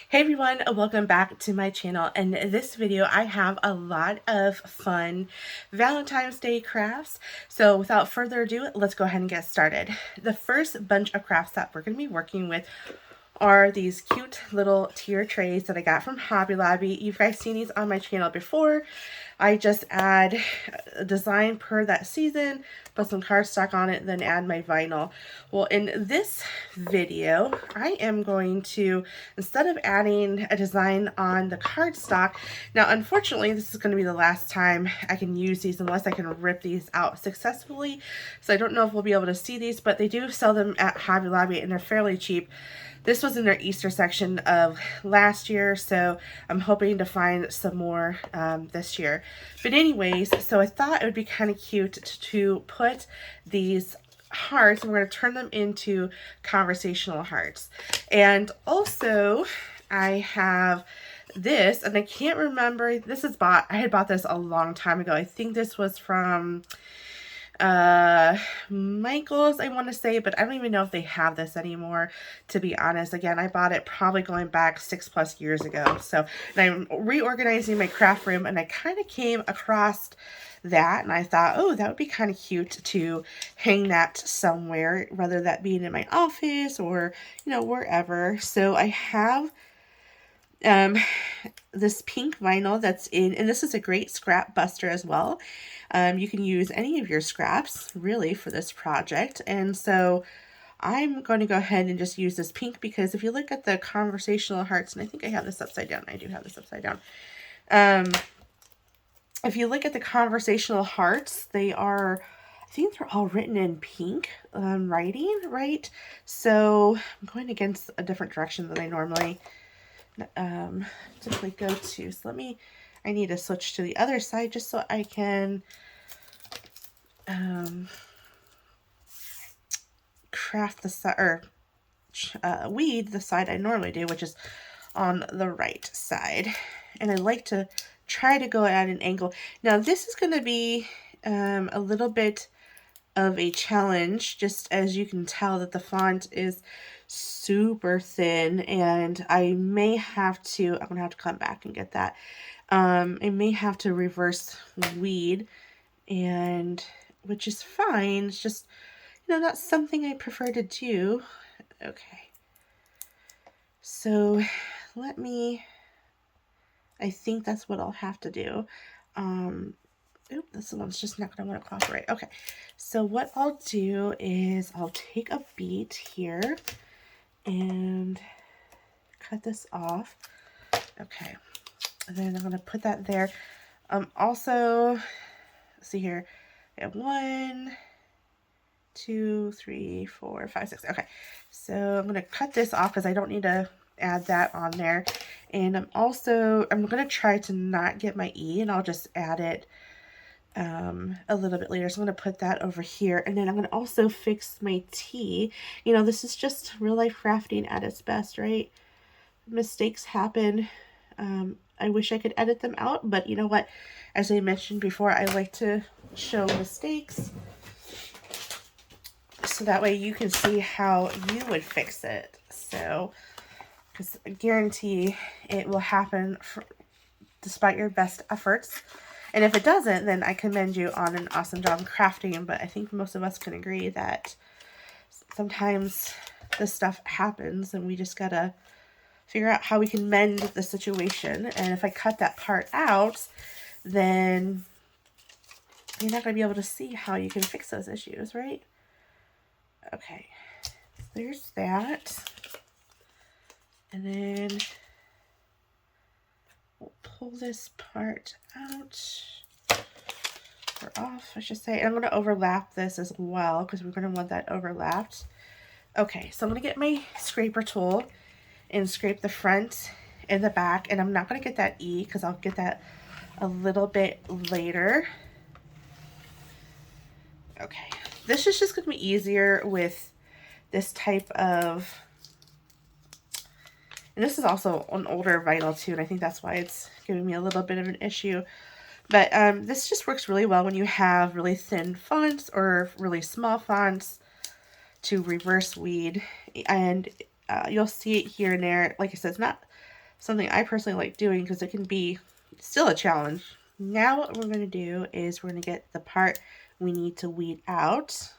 Hey everyone, welcome back to my channel. In this video, I have a lot of fun Valentine's Day crafts. So without further ado, let's go ahead and get started. The first bunch of crafts that we're going to be working with are these cute little tier trays that I got from Hobby Lobby. You've guys seen these on my channel before. I just add a design per that season, put some cardstock on it, then add my vinyl. Well, in this video, I am going to, instead of adding a design on the cardstock, now unfortunately this is going to be the last time I can use these unless I can rip these out successfully. So I don't know if we'll be able to see these, but they do sell them at Hobby Lobby and they're fairly cheap. This was in their Easter section of last year, so I'm hoping to find some more this year. But anyways, so I thought it would be kind of cute to put these hearts, and we're going to turn them into conversational hearts. And also, I have this, and I can't remember, this is I had bought this a long time ago. I think this was from Michael's, I want to say, but I don't even know if they have this anymore, to be honest. Again, I bought it probably going back 6+ years ago. So, and I'm reorganizing my craft room, and I kind of came across that, and I thought, oh, that would be kind of cute to hang that somewhere, whether that be in my office or, you know, wherever. So I have this pink vinyl that's in, and this is a great scrap buster as well. You can use any of your scraps really for this project. And so I'm going to go ahead and just use this pink because if you look at the conversational hearts, and I think I have this upside down. I do have this upside down. If you look at the conversational hearts, they are, I think they're all written in pink writing, right? So I'm going against a different direction than I normally typically go to. So I need to switch to the other side just so I can craft the side, or weed the side I normally do, which is on the right side. And I like to try to go at an angle. Now this is going to be a little bit of a challenge, just as you can tell that the font is super thin, and I may have to, I'm gonna have to come back and get that. I may have to reverse weed, and which is fine. It's just, you know, not something I prefer to do. Okay, so I think that's what I'll have to do. This one's just not going to want to cooperate. Okay, so what I'll do is I'll take a beat here and cut this off. Okay, and then I'm going to put that there. Also, see here, I have 1, 2, 3, 4, 5, 6. Okay, so I'm going to cut this off because I don't need to add that on there. And I'm going to try to not get my E, and I'll just add it a little bit later. So I'm going to put that over here, and then I'm going to also fix my T. You know, this is just real life crafting at its best, right? Mistakes happen. I wish I could edit them out, but you know what? As I mentioned before, I like to show mistakes so that way you can see how you would fix it. So, because I guarantee it will happen despite your best efforts. And if it doesn't, then I commend you on an awesome job crafting. But I think most of us can agree that sometimes this stuff happens and we just gotta figure out how we can mend the situation. And if I cut that part out, then you're not gonna be able to see how you can fix those issues, right? Okay, there's that. And then we'll pull this part out, or off, I should say. And I'm going to overlap this as well because we're going to want that overlapped. Okay, so I'm going to get my scraper tool and scrape the front and the back. And I'm not going to get that E because I'll get that a little bit later. Okay, this is just going to be easier with this type of, and this is also an older vinyl too, and I think that's why it's giving me a little bit of an issue. But this just works really well when you have really thin fonts or really small fonts to reverse weed. And you'll see it here and there. Like I said, it's not something I personally like doing because it can be still a challenge. Now what we're going to do is we're going to get the part we need to weed out.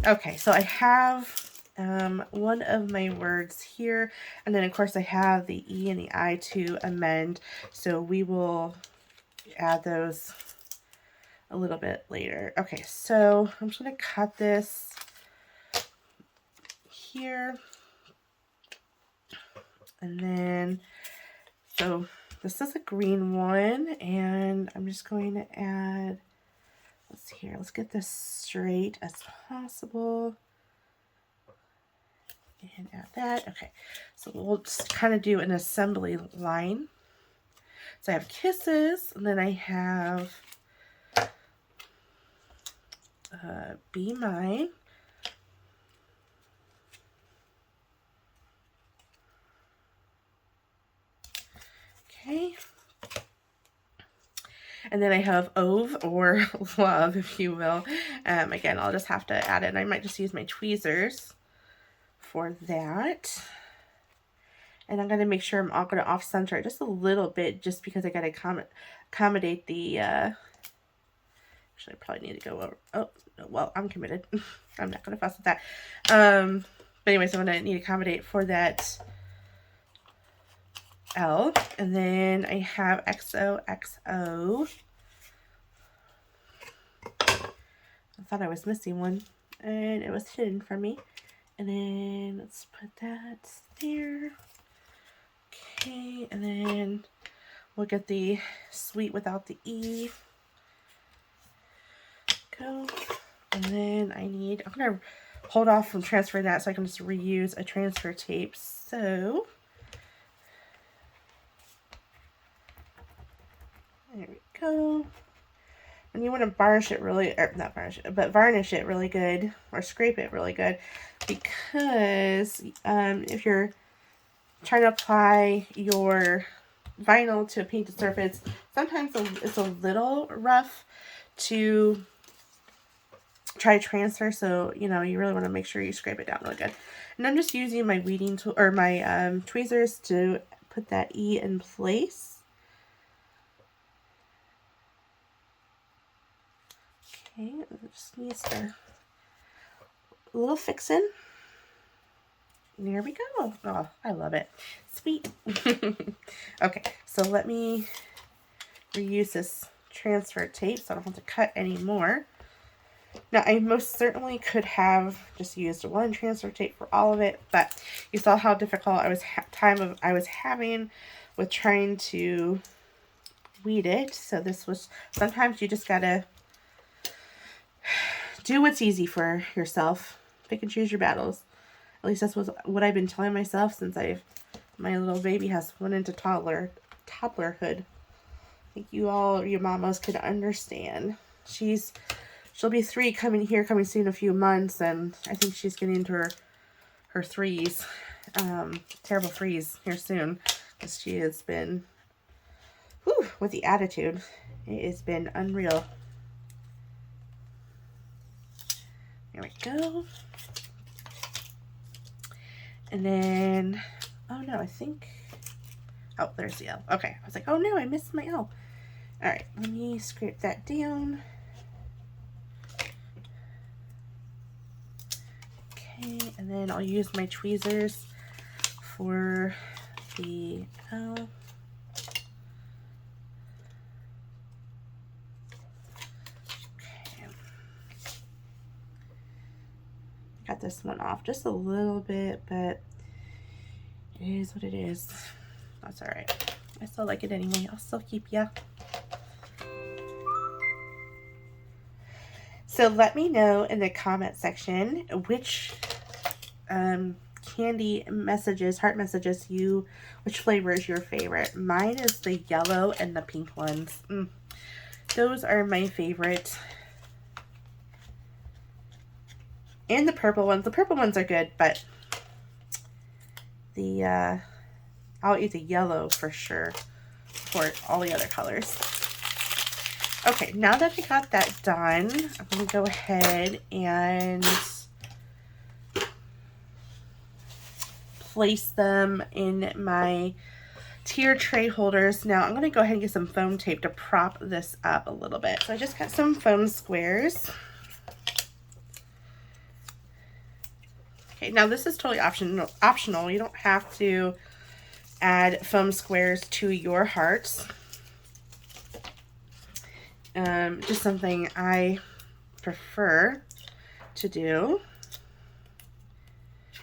Okay, so I have one of my words here, and then of course I have the E and the I to amend, so we will add those a little bit later. Okay, so I'm just going to cut this here, and then, so this is a green one, and I'm just going to add, let's see here, let's get this straight as possible. And add that. Okay, so we'll just kind of do an assembly line. So I have kisses, and then I have Be Mine. Okay. And then I have Ove, or love, if you will. Again, I'll just have to add it, and I might just use my tweezers for that. And I'm going to make sure I'm all going to off-center it just a little bit, just because I got to accommodate the, actually I probably need to go over, oh, well, I'm committed. I'm not going to fuss with that. But anyways, I'm going to need to accommodate for that L. And then I have XOXO. I thought I was missing one, and it was hidden from me. And then let's put that there. Okay, and then we'll get the sweet without the E. Go. And then I'm going to hold off from transferring that so I can just reuse a transfer tape. So, there we go. And you want to varnish it really, or not varnish it, but varnish it really good, or scrape it really good, because if you're trying to apply your vinyl to a painted surface, sometimes it's a little rough to try to transfer, so you know, you really want to make sure you scrape it down really good. And I'm just using my weeding tool, or my tweezers, to put that E in place. Okay, it just needs a little fixing. There we go. Oh, I love it. Sweet. Okay, so let me reuse this transfer tape so I don't have to cut anymore. Now, I most certainly could have just used one transfer tape for all of it, but you saw how difficult I was having with trying to weed it. So this was, sometimes you just gotta do what's easy for yourself. Pick and choose your battles. At least that's what I've been telling myself since my little baby has went into toddlerhood. I think your mamas could understand. She'll be 3 coming soon in a few months, and I think she's getting into her threes, terrible threes here soon, because she has been, whew, with the attitude, it has been unreal. There we go. And then, oh no, I think, oh, there's the L. Okay, I was like, oh no, I missed my L. All right, let me scrape that down. Okay, and then I'll use my tweezers for the L. Okay. Got this one off just a little bit, but it is what it is. That's all right. I still like it anyway. I'll still keep ya. So let me know in the comment section which candy messages, heart messages, which flavor is your favorite. Mine is the yellow and the pink ones. Those are my favorite. And the purple ones. The purple ones are good, but I'll eat the yellow for sure for all the other colors. Okay, now that I got that done, I'm going to go ahead and place them in my tier tray holders. Now I'm going to go ahead and get some foam tape to prop this up a little bit. So I just got some foam squares. Okay, now this is totally optional. You don't have to add foam squares to your hearts. Just something I prefer to do.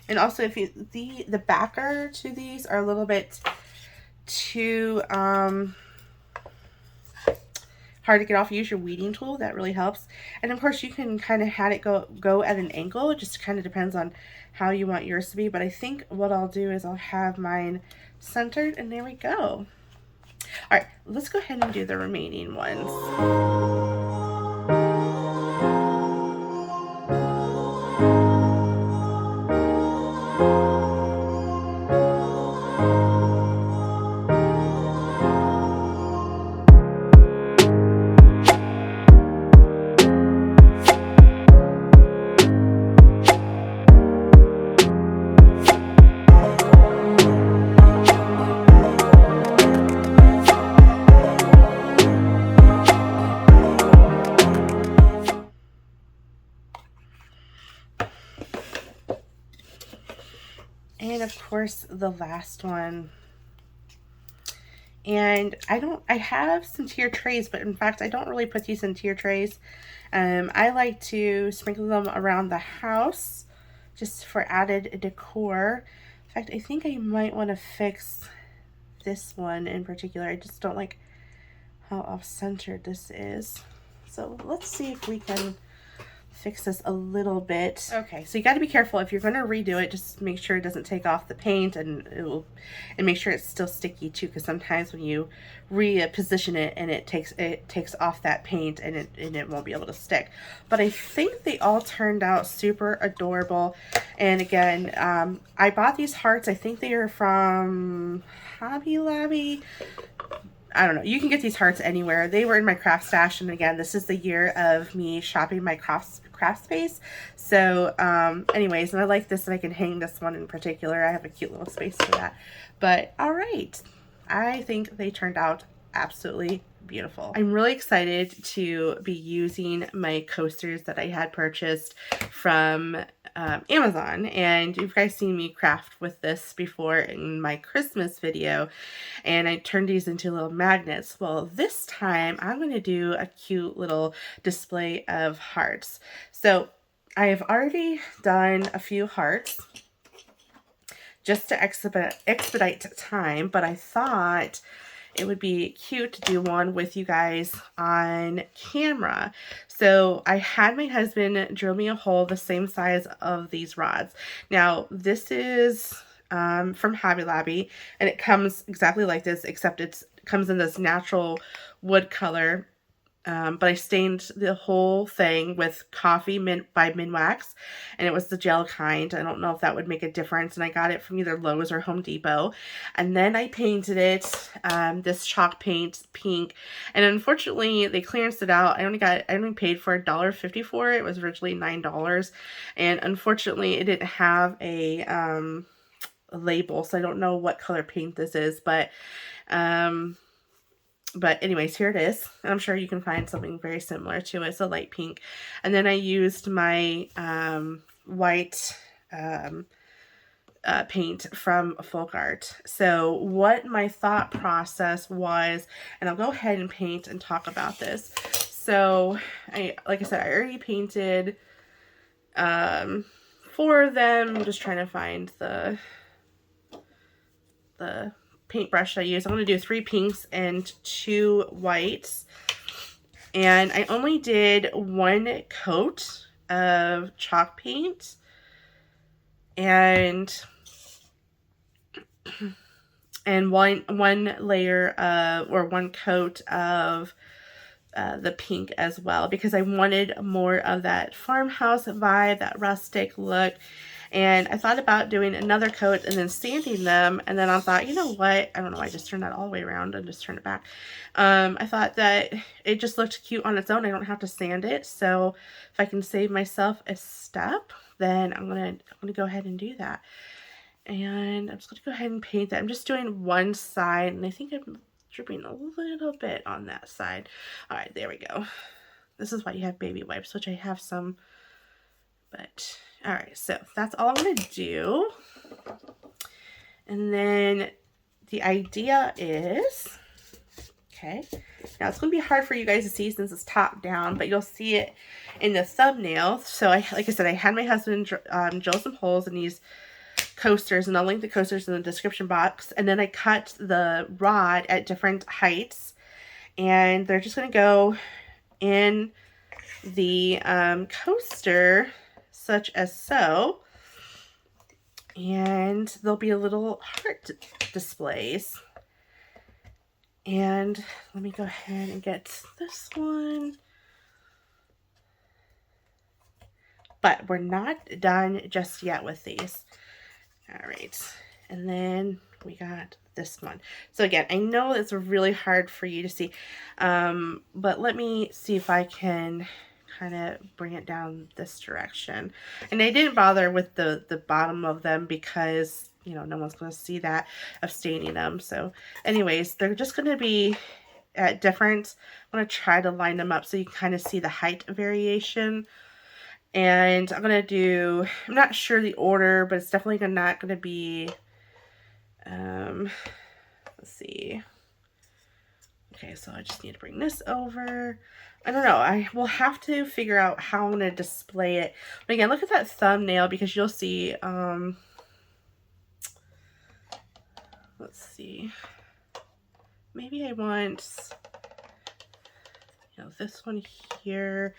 And also, if you the backer to these are a little bit too hard to get off, use your weeding tool. That really helps. And of course, you can kind of have it go at an angle. It just kind of depends on how you want yours to be. But I think what I'll do is I'll have mine centered, and there we go. All right, let's go ahead and do the remaining ones. And of course, the last one. And I have some tier trays, but in fact, I don't really put these in tier trays. I like to sprinkle them around the house just for added decor. In fact, I think I might want to fix this one in particular. I just don't like how off-centered this is. So let's see if we can fix this a little bit. Okay, so you got to be careful if you're going to redo it. Just make sure it doesn't take off the paint, and make sure it's still sticky too, because sometimes when you reposition it and it takes off that paint, and it won't be able to stick. But I think they all turned out super adorable. And again, I bought these hearts. I think they are from Hobby Lobby. I don't know. You can get these hearts anywhere. They were in my craft stash, and again, this is the year of me shopping my craft space. So anyways, and I like this, and I can hang this one in particular. I have a cute little space for that. But all right, I think they turned out absolutely beautiful. I'm really excited to be using my coasters that I had purchased from Amazon, and you've guys seen me craft with this before in my Christmas video, and I turned these into little magnets. Well, this time I'm going to do a cute little display of hearts. So I have already done a few hearts just to expedite time, but I thought it would be cute to do one with you guys on camera. So I had my husband drill me a hole the same size of these rods. Now this is from Hobby Lobby, and it comes exactly like this, except it comes in this natural wood color. But I stained the whole thing with coffee by Minwax, and it was the gel kind. I don't know if that would make a difference, and I got it from either Lowe's or Home Depot. And then I painted it this chalk paint pink, and unfortunately they clearanced it out. I only paid for $1.50 for it. It was originally $9, and unfortunately it didn't have a label, so I don't know what color paint this is, but anyways, here it is. I'm sure you can find something very similar to it. It's a light pink. And then I used my white paint from Folk Art. So what my thought process was, and I'll go ahead and paint and talk about this. So like I said, I already painted 4 of them. I'm just trying to find the paintbrush I use. I'm going to do 3 pinks and 2 whites. And I only did 1 coat of chalk paint. And one layer of, or 1 coat of the pink as well, because I wanted more of that farmhouse vibe, that rustic look. And I thought about doing another coat and then sanding them, and then I thought, you know what, I don't know, I just turned that all the way around and just turned it back. I thought that it just looked cute on its own. I don't have to sand it, so if I can save myself a step, then I'm gonna go ahead and do that. And I'm just gonna go ahead and paint that. I'm just doing one side, and I think I'm dripping a little bit on that side. All right, there we go. This is why you have baby wipes, which I have some, but all right, so that's all I'm gonna do. And then the idea is, okay, now it's gonna be hard for you guys to see since it's top down, but you'll see it in the thumbnail. So like I said, I had my husband drill some holes in these coasters, and I'll link the coasters in the description box. And then I cut the rod at different heights, and they're just going to go in the coaster such as so, and there'll be a little heart displays. And let me go ahead and get this one. But we're not done just yet with these. All right, and then we got this one. So again, I know it's really hard for you to see, but let me see if I can kind of bring it down this direction. And I didn't bother with the bottom of them because, you know, no one's going to see that of staining them. So anyways, they're just going to be at different, I'm going to try to line them up so you can kind of see the height variation. And I'm going to do, I'm not sure the order, but it's definitely not going to be, let's see. Okay, so I just need to bring this over. I don't know. I will have to figure out how I'm going to display it. But again, look at that thumbnail because you'll see, let's see. Maybe I want, you know, this one here.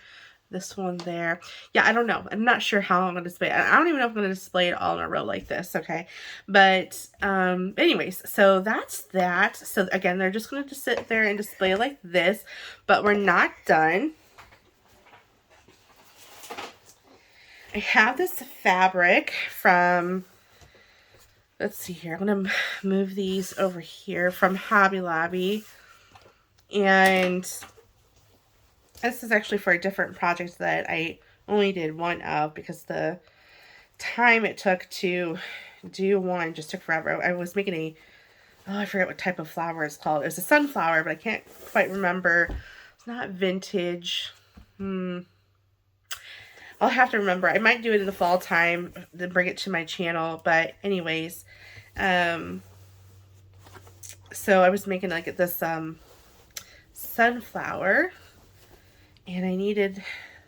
This one there. Yeah, I don't know. I'm not sure how I'm going to display it. I don't even know if I'm going to display it all in a row like this, okay? But anyways, so that's that. So again, they're just going to sit there and display like this, but we're not done. I have this fabric from, let's see here. I'm going to move these over here from Hobby Lobby. And this is actually for a different project that I only did one of because the time it took to do one just took forever. I was making a, oh, I forget what type of flower it's called. It was a sunflower, but I can't quite remember. It's not vintage. I'll have to remember. I might do it in the fall time to bring it to my channel. But anyways, so I was making like this sunflower. And I needed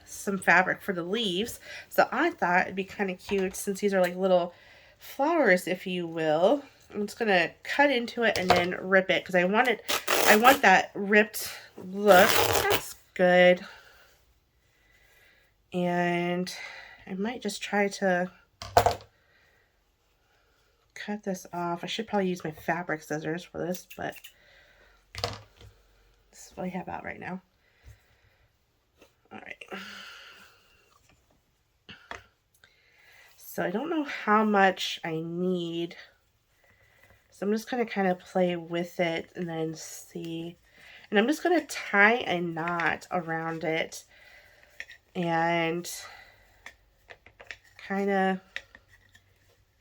some fabric for the leaves. So I thought it'd be kind of cute since these are like little flowers, if you will. I'm just going to cut into it and then rip it because I want that ripped look. That's good. And I might just try to cut this off. I should probably use my fabric scissors for this, but this is what I have out right now. All right. So I don't know how much I need. So I'm just going to kind of play with it and then see. And I'm just going to tie a knot around it and kind of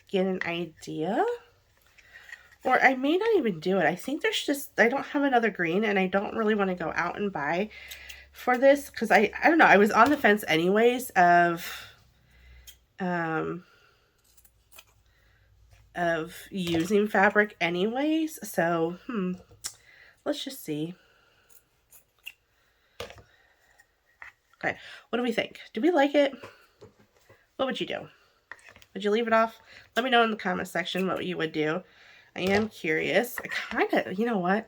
get an idea. Or I may not even do it. I think there's just, I don't have another green and I don't really want to go out and buy for this because I don't know, I was on the fence anyways of of using fabric anyways. So, let's just see. Okay, what do we think? Do we like it? What would you do? Would you leave it off? Let me know in the comment section what you would do. I am curious. I kind of, you know what?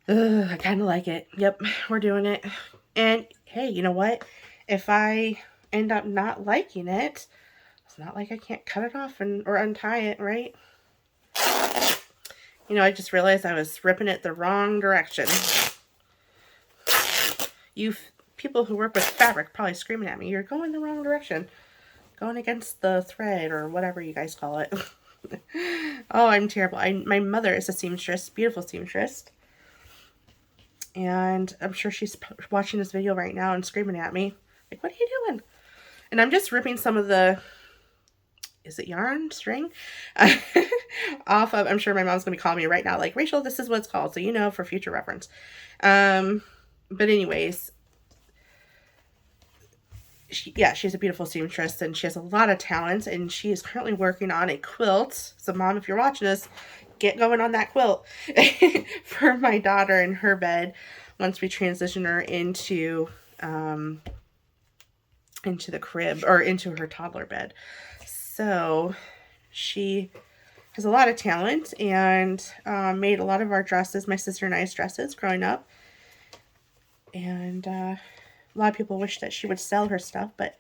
I kind of like it. Yep, we're doing it. And hey, you know what? If I end up not liking it, it's not like I can't cut it off or untie it, right? You know, I just realized I was ripping it the wrong direction. You people who work with fabric probably screaming at me. You're going the wrong direction. Going against the thread or whatever you guys call it. Oh, I'm terrible. My mother is a seamstress, beautiful seamstress. And I'm sure she's watching this video right now and screaming at me. Like, what are you doing? And I'm just ripping some of the, is it yarn, string? Off of, I'm sure my mom's going to be calling me right now. Like, Rachel, this is what it's called. So you know, for future reference. But anyways, she's a beautiful seamstress and she has a lot of talent, and she is currently working on a quilt. So Mom, if you're watching this, get going on that quilt for my daughter in her bed once we transition her into the crib, or into her toddler bed. So she has a lot of talent and made a lot of our dresses, my sister and I's dresses growing up. And a lot of people wish that she would sell her stuff, but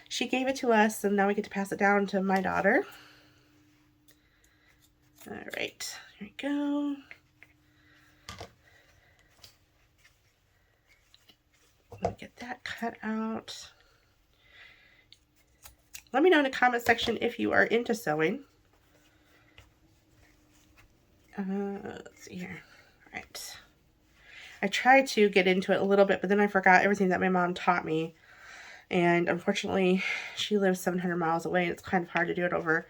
she gave it to us, and now we get to pass it down to my daughter. All right, here we go. Let me get that cut out. Let me know in the comment section if you are into sewing. Let's see here. All right. I tried to get into it a little bit, but then I forgot everything that my mom taught me. And unfortunately, she lives 700 miles away, and it's kind of hard to do it over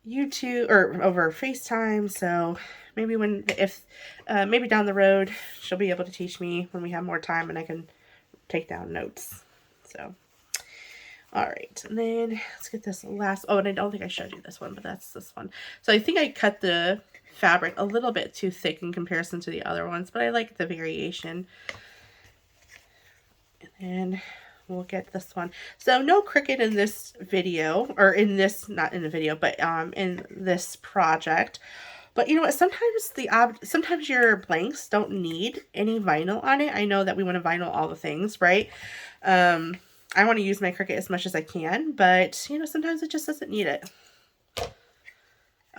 YouTube or over FaceTime. So maybe maybe down the road, she'll be able to teach me when we have more time and I can take down notes. So, all right. And then let's get this last, and I don't think I showed you this one, but that's this one. So I think I cut the fabric a little bit too thick in comparison to the other ones, but I like the variation. And then we'll get this one. So no Cricut in this video, or in this, not in the video, but in this project. But you know what, sometimes your blanks don't need any vinyl on it. I know that we want to vinyl all the things, right? I want to use my Cricut as much as I can, but you know, sometimes it just doesn't need it.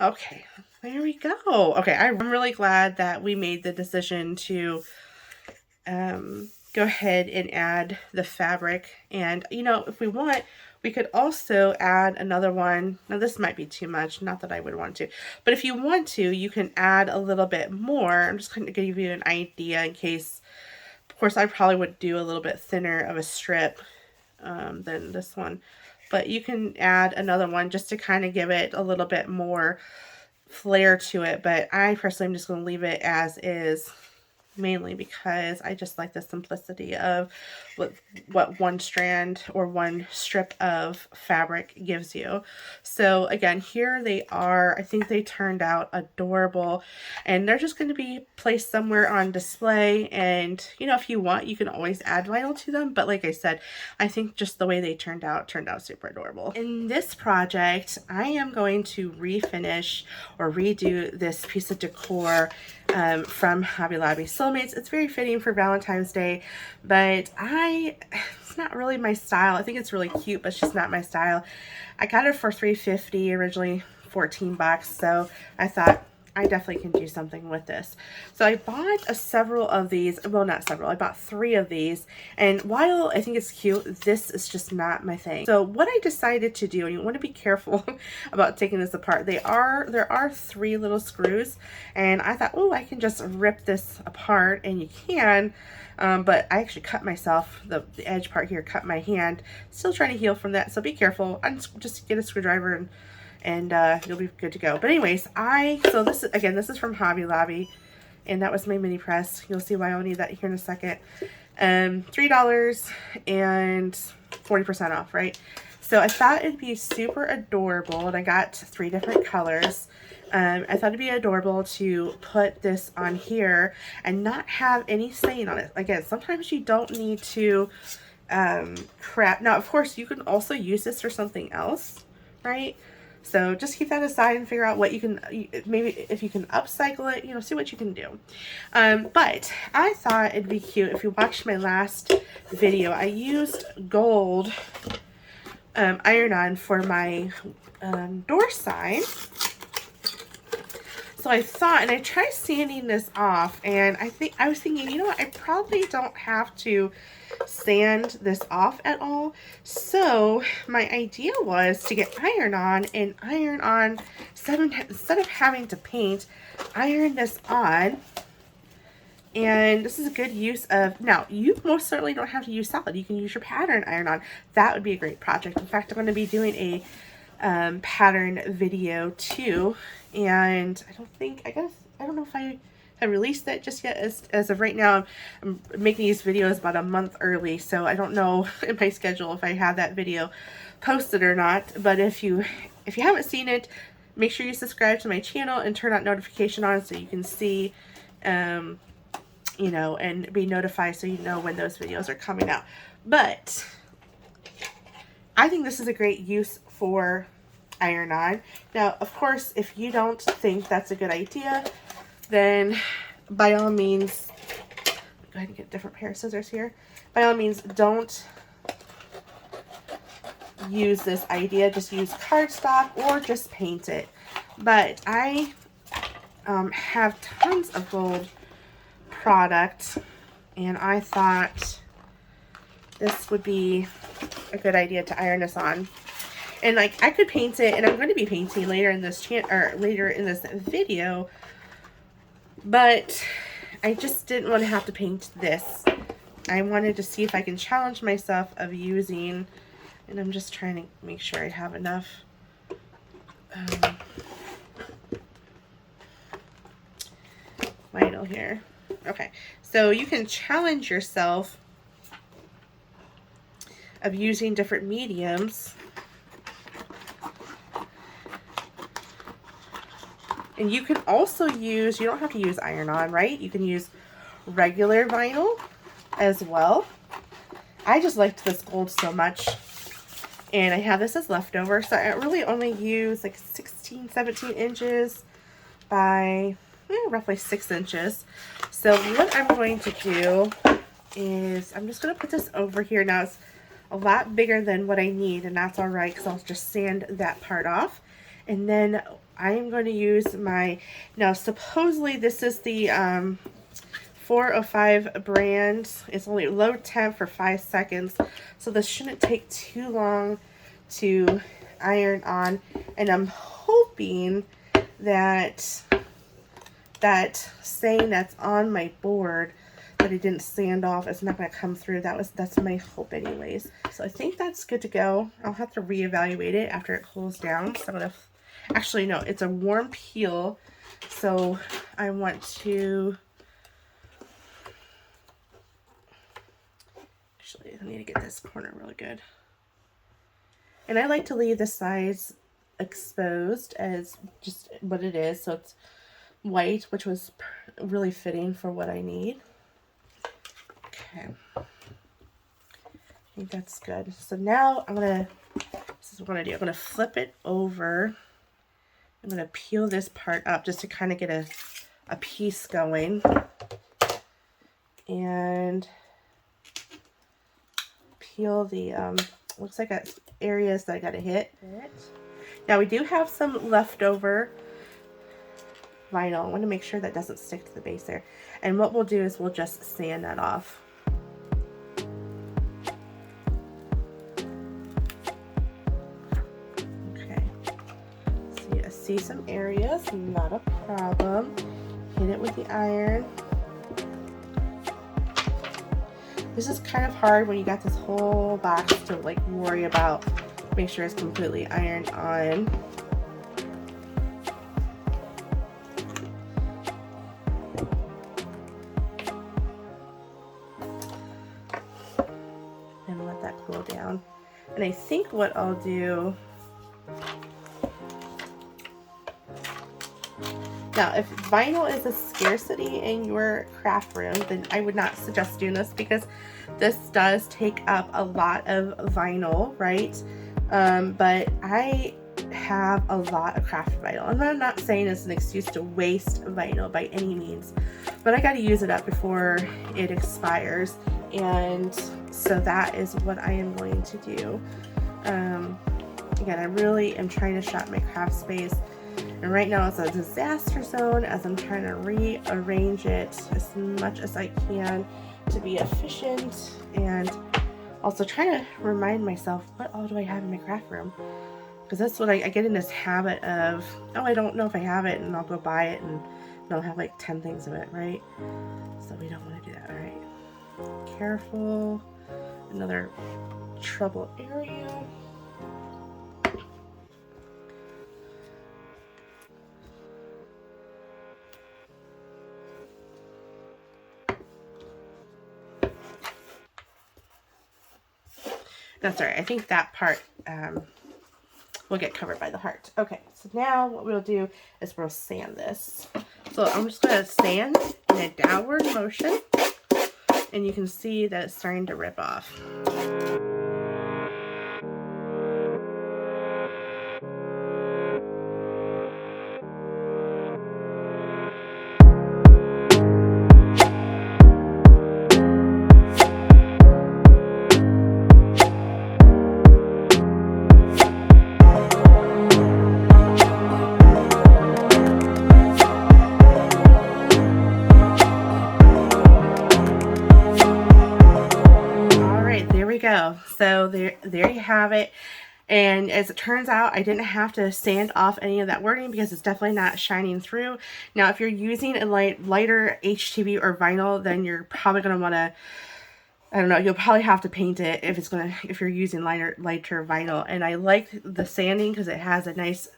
Okay, there we go. Okay, I'm really glad that we made the decision to go ahead and add the fabric. And you know, if we want, we could also add another one. Now this might be too much, not that I would want to, but if you want to, you can add a little bit more. I'm just going to give you an idea in case, of course, I probably would do a little bit thinner of a strip than this one, but you can add another one just to kind of give it a little bit more flair to it. But I personally am just going to leave it as is, mainly because I just like the simplicity of what one strand or one strip of fabric gives you. So again, here they are. I think they turned out adorable, and they're just going to be placed somewhere on display. And you know, if you want, you can always add vinyl to them, but like I said, I think just the way they turned out super adorable. In this project, I am going to refinish or redo this piece of decor from Hobby Lobby Soulmates. It's very fitting for Valentine's Day, but it's not really my style. I think it's really cute, but it's just not my style. I got it for $3.50, originally 14 bucks, so I thought I definitely can do something with this. So I bought several of these, well, not several, I bought 3 of these, and while I think it's cute, this is just not my thing. So what I decided to do, and you want to be careful about taking this apart, there are 3 little screws, and I thought, oh, I can just rip this apart, and you can, but I actually cut myself, the edge part here, cut my hand, still trying to heal from that, so be careful. Just get a screwdriver and you'll be good to go. But anyways, so this is from Hobby Lobby, and that was my mini press. You'll see why I'll need that here in a second. $3 and 40% off, right? So I thought it'd be super adorable, and I got 3 different colors. I thought it'd be adorable to put this on here and not have any stain on it. Again, sometimes you don't need to now, of course, you can also use this for something else, right? So just keep that aside and figure out what you can, maybe if you can upcycle it, you know, see what you can do. But I thought it'd be cute. If you watched my last video, I used gold iron-on for my door sign. So I thought, and I tried sanding this off, and I was thinking, you know what, I probably don't have to sand this off at all. So my idea was to get iron-on and iron on, instead of having to paint, iron this on. And this is a good use of, now you most certainly don't have to use solid. You can use your pattern iron-on. That would be a great project. In fact, I'm going to be doing a pattern video too, and I don't know if I have released that just yet. As of right now, I'm making these videos about a month early, so I don't know in my schedule if I have that video posted or not. But if you haven't seen it, make sure you subscribe to my channel and turn on notification on so you can see you know, and be notified so you know when those videos are coming out. But I think this is a great use for iron-on. Now, of course, if you don't think that's a good idea, then by all means, go ahead and get a different pair of scissors here. By all means, don't use this idea. Just use cardstock or just paint it. But I have tons of gold product, and I thought this would be a good idea to iron this on. And like, I could paint it, and I'm going to be painting later in this video, but I just didn't want to have to paint this. I wanted to see if I can challenge myself of using, and I'm just trying to make sure I have enough vinyl here. Okay, so you can challenge yourself of using different mediums. And you can also use, you don't have to use iron-on, right? You can use regular vinyl as well. I just liked this gold so much, and I have this as leftover, so I really only use like 16, 17 inches by roughly 6 inches. So what I'm going to do is I'm just going to put this over here. Now it's a lot bigger than what I need, and that's all right, because I'll just sand that part off. And then I am going to use my, now supposedly this is the 405 brand. It's only low temp for 5 seconds, so this shouldn't take too long to iron on. And I'm hoping that that stain that's on my board that I didn't sand off is not going to come through. That's my hope anyways. So I think that's good to go. I'll have to reevaluate it after it cools down. So I'm going to, actually no, it's a warm peel, so I want to, actually I need to get this corner really good. And I like to leave the sides exposed as just what it is, so it's white, which was really fitting for what I need. Okay, I think that's good. So now this is what I'm gonna do. I'm gonna flip it over. I'm gonna peel this part up just to kind of get a piece going, and peel the looks like areas that I gotta hit. Now we do have some leftover vinyl. I want to make sure that doesn't stick to the base there. And what we'll do is we'll just sand that off. Okay. So you see some areas, not a problem. Hit it with the iron. This is kind of hard when you got this whole box to like worry about. Make sure it's completely ironed on. And let that cool down. And And I think what I'll do, now if vinyl is a scarcity in your craft room, then I would not suggest doing this because this does take up a lot of vinyl, right? But I have a lot of craft vinyl, and I'm not saying it's an excuse to waste vinyl by any means, but I got to use it up before it expires, and so that is what I am going to do. Again, I really am trying to shop my craft space, and right now it's a disaster zone as I'm trying to rearrange it as much as I can to be efficient, and also trying to remind myself, what all do I have in my craft room? Because that's what I get in this habit of, oh, I don't know if I have it, and I'll go buy it and I'll have like 10 things of it, right? So we don't want to do that. All right, careful. Another trouble area. That's all right. I think that part will get covered by the heart. Okay, so now what we'll do is we'll sand this. So I'm just going to sand in a downward motion, and you can see that it's starting to rip off. Go. So there you have it. And as it turns out, I didn't have to sand off any of that wording because it's definitely not shining through. Now, if you're using a lighter HTV or vinyl, then you're probably going to want to, I don't know, you'll probably have to paint it if you're using lighter vinyl. And I like the sanding because it has a nice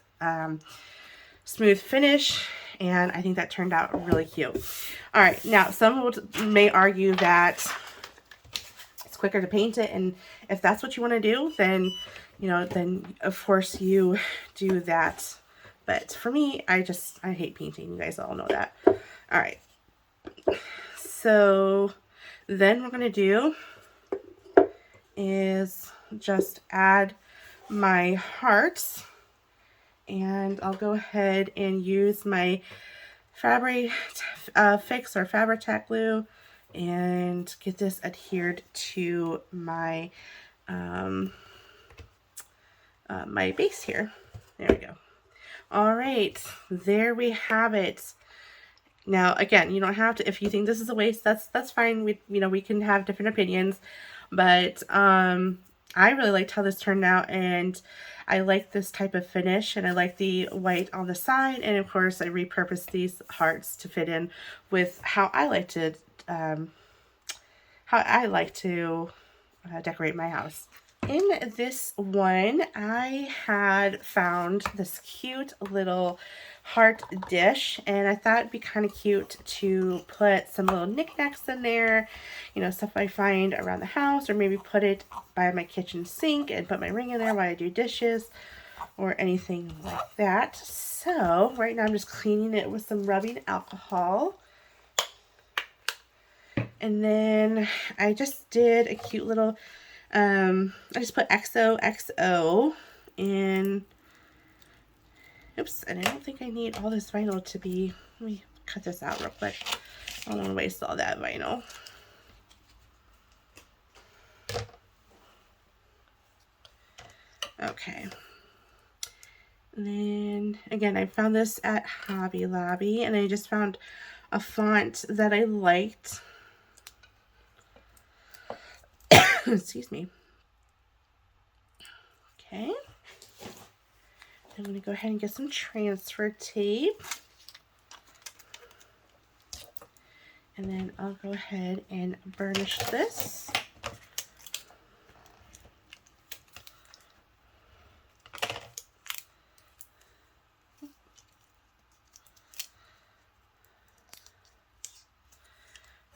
smooth finish, and I think that turned out really cute. All right, now some may argue that quicker to paint it, and if that's what you want to do, then then of course you do that. But for me, I hate painting. You guys all know that. All right, so then what we're gonna do is just add my hearts, and I'll go ahead and use my Fabric Fix or Fabri-Tac glue and get this adhered to my my base here. There we go. All right, there we have it. Now again, you don't have to, if you think this is a waste, that's fine. We can have different opinions, but I really liked how this turned out, and I like this type of finish, and I like the white on the side, and of course I repurposed these hearts to fit in with how I like to decorate my house. In this one, I had found this cute little heart dish, and I thought it'd be kind of cute to put some little knickknacks in there, stuff I find around the house, or maybe put it by my kitchen sink and put my ring in there while I do dishes or anything like that. So right now I'm just cleaning it with some rubbing alcohol. And then I just did a cute little, I just put XOXO in, oops, and I don't think I need all this vinyl to be, let me cut this out real quick. I don't want to waste all that vinyl. Okay. And then, again, I found this at Hobby Lobby, and I just found a font that I liked. Excuse me. Okay. I'm going to go ahead and get some transfer tape. And then I'll go ahead and burnish this.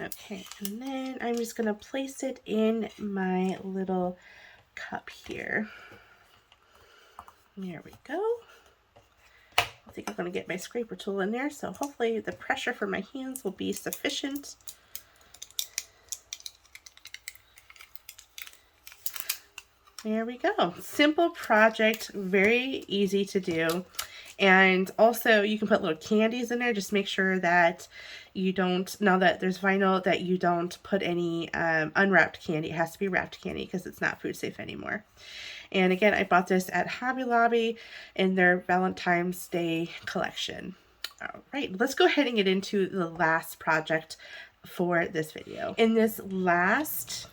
Okay, and then I'm just going to place it in my little cup here. There we go. I think I'm going to get my scraper tool in there, so hopefully the pressure for my hands will be sufficient. There we go. Simple project, very easy to do. And also you can put little candies in there. Just make sure that you don't, now that there's vinyl, that you don't put any unwrapped candy. It has to be wrapped candy because it's not food safe anymore. And again, I bought this at Hobby Lobby in their Valentine's Day collection. All right, let's go ahead and get into the last project for this video. In this last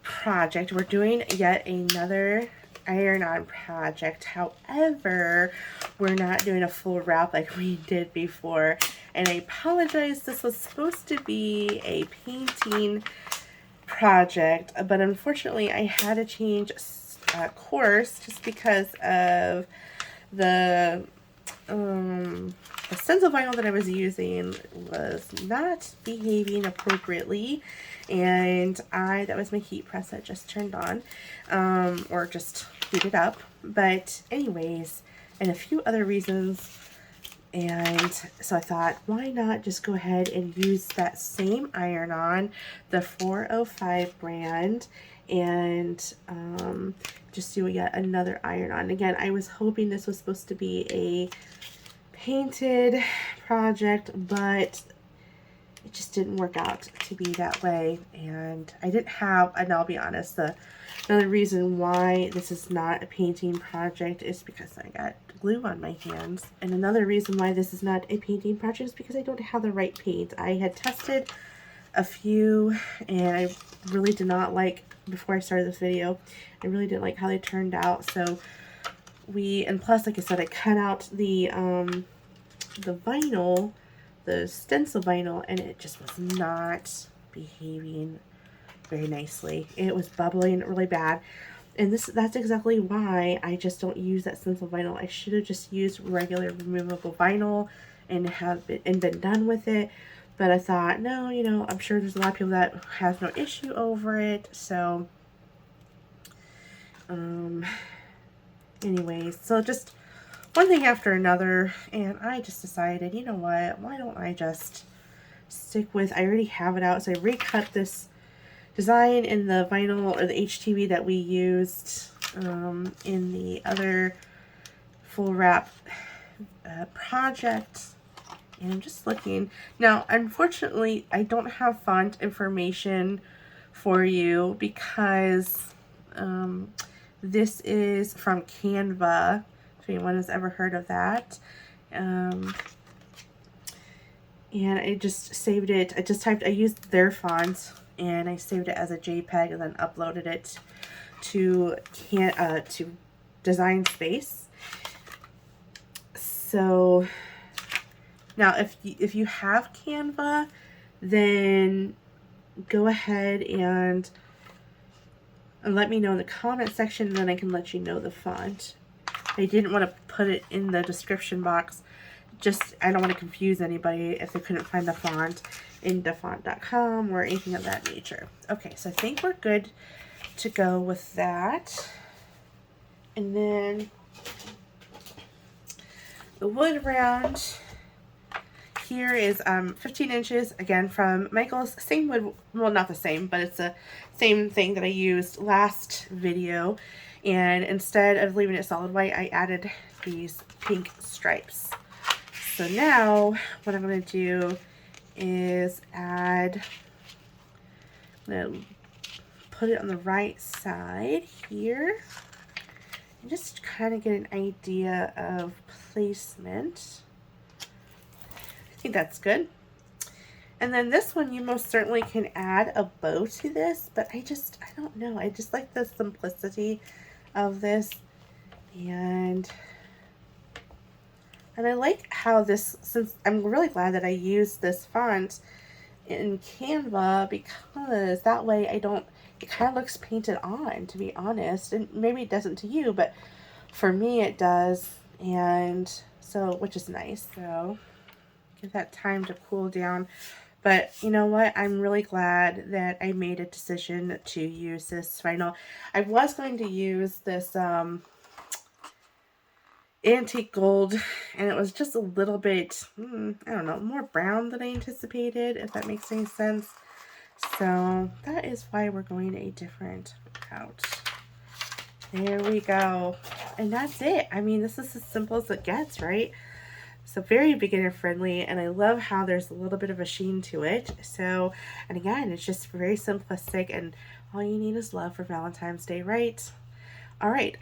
project, we're doing yet another iron-on project. However, we're not doing a full wrap like we did before. And I apologize, this was supposed to be a painting project, but unfortunately I had to change course just because of the stencil vinyl that I was using was not behaving appropriately, and that was my heat press that just turned on, or just heated up. But anyways, and a few other reasons, and so I thought, why not just go ahead and use that same iron-on, the 405 brand, and just do yet another iron-on. Again, I was hoping this was supposed to be a painted project, but it just didn't work out to be that way. And I didn't have, and I'll be honest, another reason why this is not a painting project is because I got glue on my hands. And another reason why this is not a painting project is because I don't have the right paint. I had tested a few, and I really did not like, before I started this video, I really didn't like how they turned out. So and plus, like I said, I cut out the vinyl, the stencil vinyl, and it just was not behaving very nicely. It was bubbling really bad. And that's exactly why I just don't use that stencil vinyl. I should have just used regular removable vinyl and been done with it. But I thought, no, you know, I'm sure there's a lot of people that have no issue over it. So, anyways, so just one thing after another, and I just decided, you know what, why don't I just stick with, I already have it out, so I recut this design in the vinyl or the HTV that we used in the other full wrap project. And I'm just looking. Now, unfortunately, I don't have font information for you because this is from Canva, if anyone has ever heard of that. And I just saved it. I used their fonts, and I saved it as a JPEG and then uploaded it to Design Space. So now, if you have Canva, then go ahead and let me know in the comment section, and then I can let you know the font. I didn't want to put it in the description box. I don't want to confuse anybody if they couldn't find the font in dafont.com or anything of that nature. Okay, so I think we're good to go with that. And then the wood round here is 15 inches, again from Michael's. Same wood, well, not the same, but it's the same thing that I used last video. And instead of leaving it solid white, I added these pink stripes. So now what I'm going to do is I'm going to put it on the right side here and just kind of get an idea of placement. I think that's good. And then this one, you most certainly can add a bow to this, but I don't know. I just like the simplicity of this. And I like how this, since I'm really glad that I used this font in Canva, because that way it kind of looks painted on, to be honest. And maybe it doesn't to you, but for me it does. And so, which is nice. So give that time to cool down. But you know what? I'm really glad that I made a decision to use this vinyl. I was going to use this antique gold, and it was just a little bit, I don't know, more brown than I anticipated, if that makes any sense. So that is why we're going a different route. There we go. And that's it. I mean, this is as simple as it gets, right? So very beginner friendly, and I love how there's a little bit of a sheen to it. So, and again, it's just very simplistic, and all you need is love for Valentine's Day, right? All right,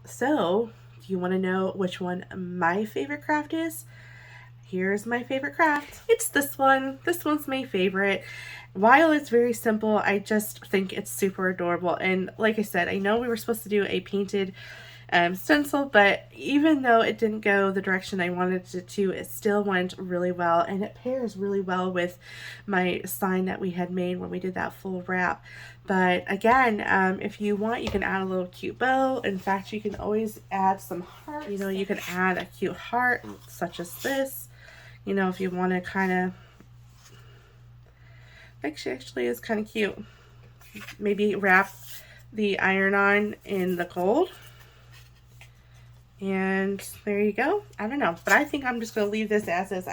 so do you want to know which one my favorite craft is? Here's my favorite craft. It's this one. This one's my favorite. While it's very simple, I just think it's super adorable. And like I said, I know we were supposed to do a painted stencil, but even though it didn't go the direction I wanted it to, it still went really well, and it pairs really well with my sign that we had made when we did that full wrap. But again, if you want, you can add a little cute bow. In fact, you can always add some hearts. You know, you can add a cute heart such as this. You know, if you want to kind of, actually is kind of cute. Maybe wrap the iron-on in the gold. And there you go. I don't know, but I think I'm just going to leave this as is.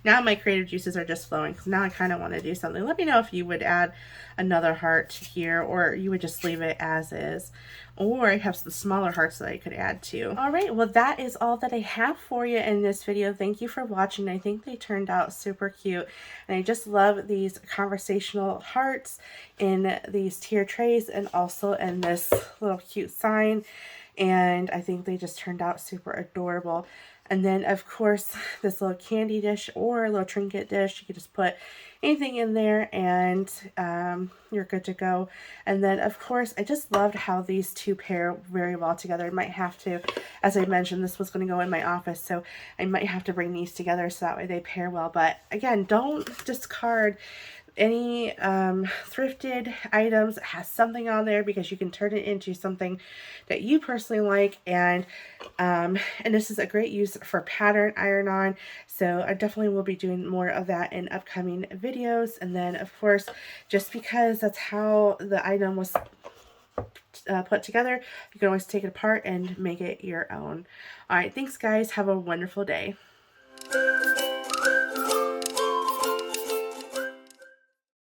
Now my creative juices are just flowing, because now I kind of want to do something. Let me know if you would add another heart here, or you would just leave it as is. Or I have some smaller hearts that I could add too. All right, well, that is all that I have for you in this video. Thank you for watching. I think they turned out super cute. And I just love these conversational hearts in these tier trays, and also in this little cute sign. And I think they just turned out super adorable. And then, of course, this little candy dish or a little trinket dish, you could just put anything in there, and you're good to go. And then, of course, I just loved how these two pair very well together. I might have to, as I mentioned, this was going to go in my office, so I might have to bring these together so that way they pair well. But again, don't discard any thrifted items that has something on there, because you can turn it into something that you personally like. And this is a great use for pattern iron-on, so I definitely will be doing more of that in upcoming videos. And then, of course, just because that's how the item was put together, you can always take it apart and make it your own. All right, thanks guys, have a wonderful day.